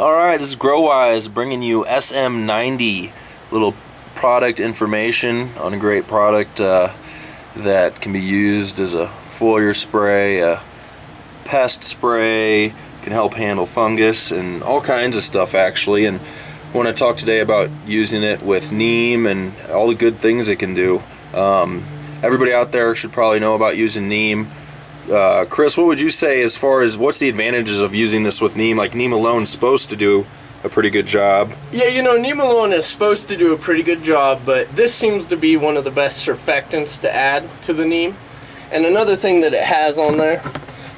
Alright, this is GrowWise bringing you SM90, little product information on a great product that can be used as a foliar spray, a pest spray, can help handle fungus and all kinds of stuff actually. And I want to talk today about using it with neem and all the good things it can do. Everybody out there should probably know about using neem. Chris, what would you say as far as what's the advantages of using this with neem? Like, neem alone is supposed to do a pretty good job. Yeah, you know, neem alone is supposed to do a pretty good job, but this seems to be one of the best surfactants to add to the neem. And another thing that it has on there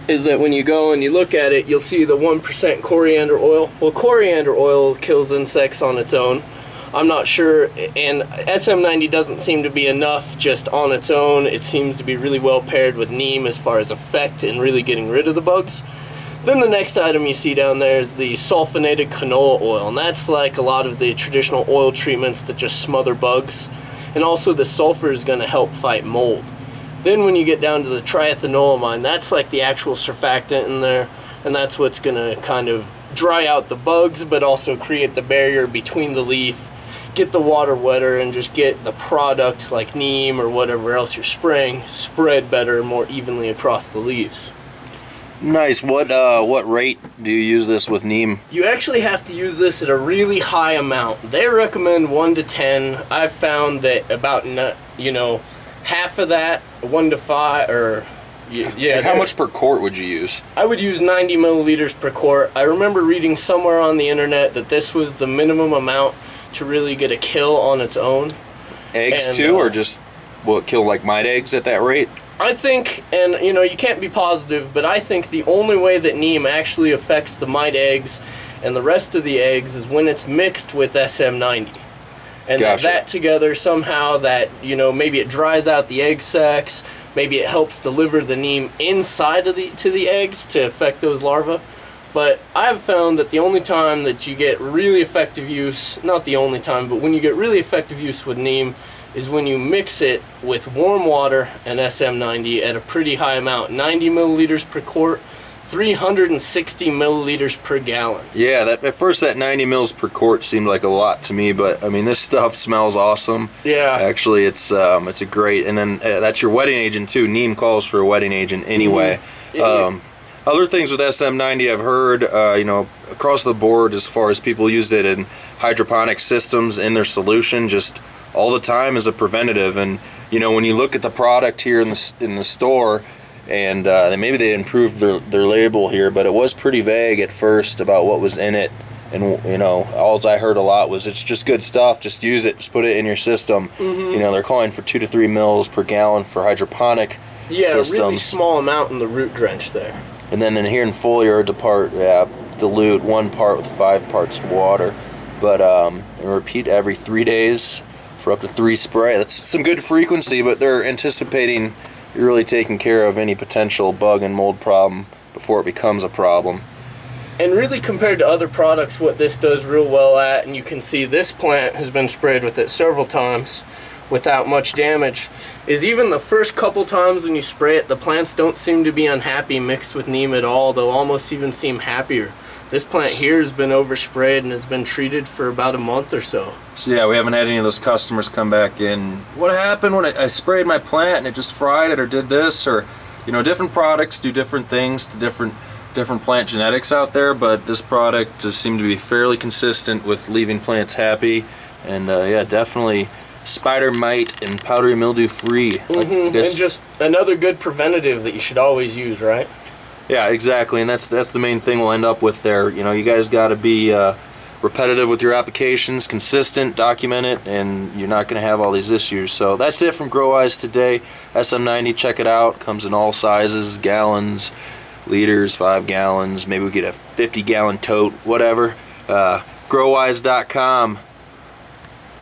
is that when you go and you look at it, you'll see the 1% coriander oil. Well, coriander oil kills insects on its own. I'm not sure, and SM90 doesn't seem to be enough just on its own. It seems to be really well paired with neem as far as effect and really getting rid of the bugs. Then the next item you see down there is the sulfonated canola oil, and that's like a lot of the traditional oil treatments that just smother bugs. And also the sulfur is going to help fight mold. Then when you get down to the triethanolamine, that's like the actual surfactant in there, and that's what's going to kind of dry out the bugs but also create the barrier between the leaf, get the water wetter, and just get the product like neem or whatever else you're spraying spread better and more evenly across the leaves. Nice. What rate do you use this with neem? You actually have to use this at a really high amount. They recommend 1 to 10. I've found that about, you know, half of that, 1 to 5, or yeah. Like, how much per quart would you use? I would use 90 milliliters per quart. I remember reading somewhere on the internet that this was the minimum amount to really get a kill on its own. Eggs too, or just will it kill like mite eggs at that rate? I think, and you know, you can't be positive, but I think the only way that neem actually affects the mite eggs and the rest of the eggs is when it's mixed with SM90. And gotcha. that together somehow, that, you know, maybe it dries out the egg sacs, maybe it helps deliver the neem inside of to the eggs to affect those larvae. But I've found that the only time that you get really effective use, not the only time, but when you get really effective use with neem is when you mix it with warm water and SM90 at a pretty high amount, 90 milliliters per quart, 360 milliliters per gallon. Yeah, at first that 90 mils per quart seemed like a lot to me, but I mean, this stuff smells awesome. Yeah. Actually, it's a great, and then that's your wetting agent too. Neem calls for a wetting agent anyway. Mm-hmm. Other things with SM90 I've heard, you know, across the board as far as people use it in hydroponic systems in their solution just all the time as a preventative. And you know, when you look at the product here in the store, and maybe they improved their label here, but it was pretty vague at first about what was in it. And you know, all I heard a lot was it's just good stuff, just use it, just put it in your system. Mm-hmm. You know, they're calling for 2 to 3 mils per gallon for hydroponic systems. Yeah, a really small amount in the root drench there. And then here in foliar, dilute 1 part with 5 parts water, but and repeat every 3 days for up to 3 spray. That's some good frequency, but they're anticipating you're really taking care of any potential bug and mold problem before it becomes a problem. And really, compared to other products, what this does real well at, and you can see this plant has been sprayed with it several times without much damage, is even the first couple times when you spray it, the plants don't seem to be unhappy mixed with neem at all. They'll almost even seem happier. This plant here has been oversprayed and has been treated for about a month or so. So yeah, we haven't had any of those customers come back in. What happened when I sprayed my plant and it just fried it, or did this, or you know, different products do different things to different plant genetics out there, but this product just seemed to be fairly consistent with leaving plants happy. And yeah, definitely spider mite and powdery mildew free. Mm-hmm. And just another good preventative that you should always use, right? Yeah, exactly, and that's the main thing we'll end up with there. You know, you guys got to be repetitive with your applications, consistent, document it, and you're not going to have all these issues. So that's it from GrowWise today. SM90, check it out. Comes in all sizes, gallons, liters, 5 gallons. Maybe we get a 50-gallon tote, whatever. GrowWise.com.